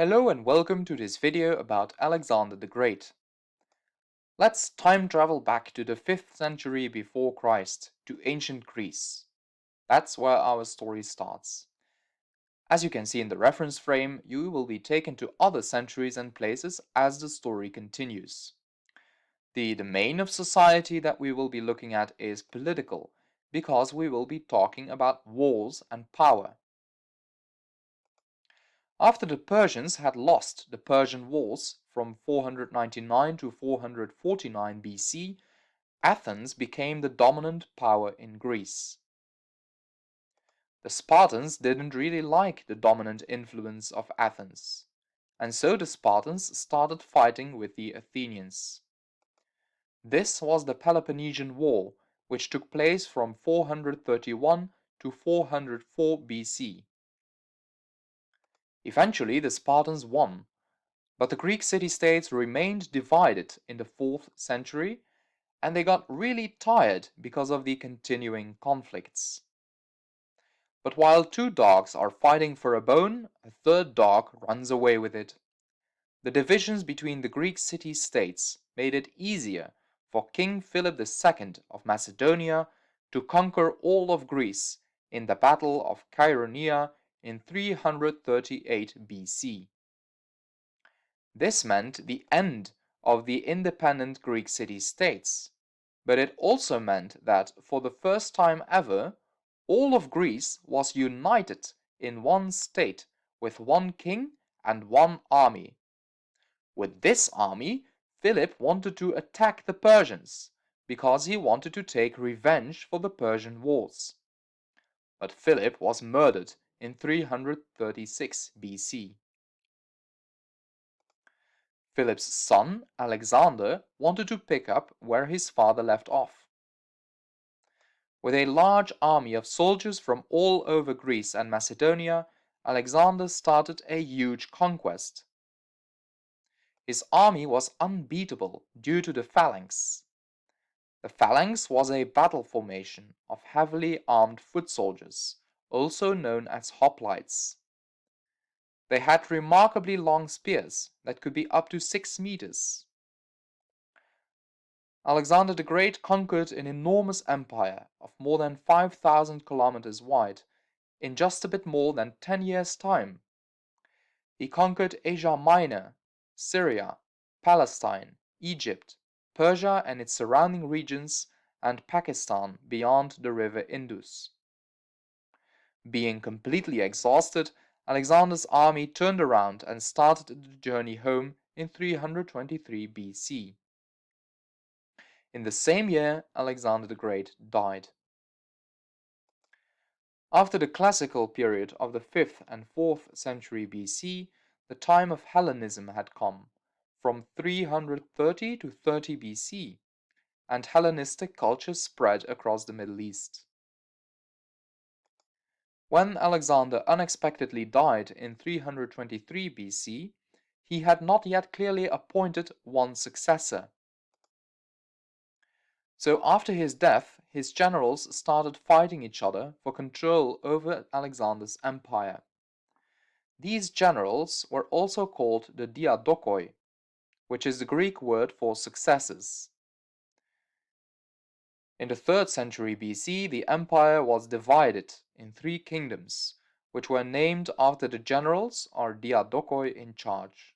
Hello and welcome to this video about Alexander the Great. Let's time travel back to the 5th century before Christ, to ancient Greece. That's where our story starts. As you can see in the reference frame, you will be taken to other centuries and places as the story continues. The domain of society that we will be looking at is political, because we will be talking about wars and power. After the Persians had lost the Persian Wars from 499 to 449 BC, Athens became the dominant power in Greece. The Spartans didn't really like the dominant influence of Athens, and so the Spartans started fighting with the Athenians. This was the Peloponnesian War, which took place from 431 to 404 BC. Eventually, the Spartans won, but the Greek city-states remained divided in the 4th century, and they got really tired because of the continuing conflicts. But while two dogs are fighting for a bone, a third dog runs away with it. The divisions between the Greek city-states made it easier for King Philip II of Macedonia to conquer all of Greece in the Battle of Chaeronea in 338 BC. This meant the end of the independent Greek city-states, but it also meant that for the first time ever, all of Greece was united in one state with one king and one army. With this army, Philip wanted to attack the Persians, because he wanted to take revenge for the Persian Wars. But Philip was murdered in 336 BC. Philip's son, Alexander, wanted to pick up where his father left off. With a large army of soldiers from all over Greece and Macedonia, Alexander started a huge conquest. His army was unbeatable due to the phalanx. The phalanx was a battle formation of heavily armed foot soldiers, also known as hoplites. They had remarkably long spears that could be up to 6 meters. Alexander the Great conquered an enormous empire of more than 5,000 kilometers wide in just a bit more than 10 years' time. He conquered Asia Minor, Syria, Palestine, Egypt, Persia and its surrounding regions, and Pakistan beyond the river Indus. Being completely exhausted, Alexander's army turned around and started the journey home in 323 BC. In the same year, Alexander the Great died. After the classical period of the 5th and 4th century BC, the time of Hellenism had come, from 330 to 30 BC, and Hellenistic culture spread across the Middle East. When Alexander unexpectedly died in 323 BC, he had not yet clearly appointed one successor. So after his death, his generals started fighting each other for control over Alexander's empire. These generals were also called the diadokoi, which is the Greek word for successors. In the 3rd century BC, the empire was divided in 3 kingdoms, which were named after the generals or diadokoi in charge.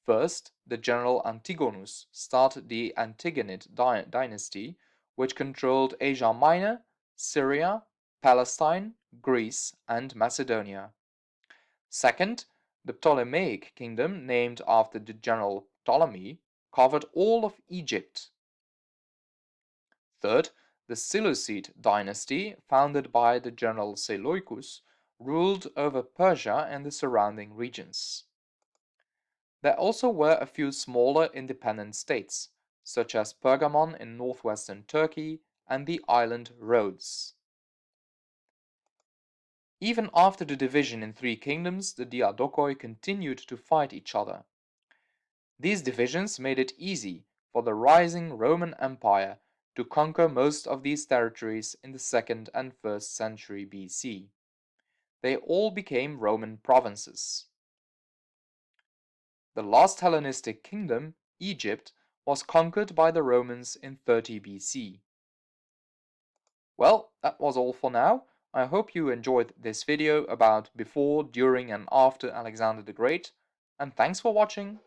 First, the general Antigonus started the Antigonid dynasty, which controlled Asia Minor, Syria, Palestine, Greece, and Macedonia. Second, the Ptolemaic kingdom, named after the general Ptolemy, covered all of Egypt. Third, the Seleucid dynasty, founded by the general Seleucus, ruled over Persia and the surrounding regions. There also were a few smaller independent states, such as Pergamon in northwestern Turkey and the island Rhodes. Even after the division in 3 kingdoms, the diadokoi continued to fight each other. These divisions made it easy for the rising Roman Empire to conquer most of these territories in the 2nd and 1st century BC. They all became Roman provinces. The last Hellenistic kingdom, Egypt, was conquered by the Romans in 30 BC. Well, that was all for now. I hope you enjoyed this video about before, during and after Alexander the Great, and thanks for watching.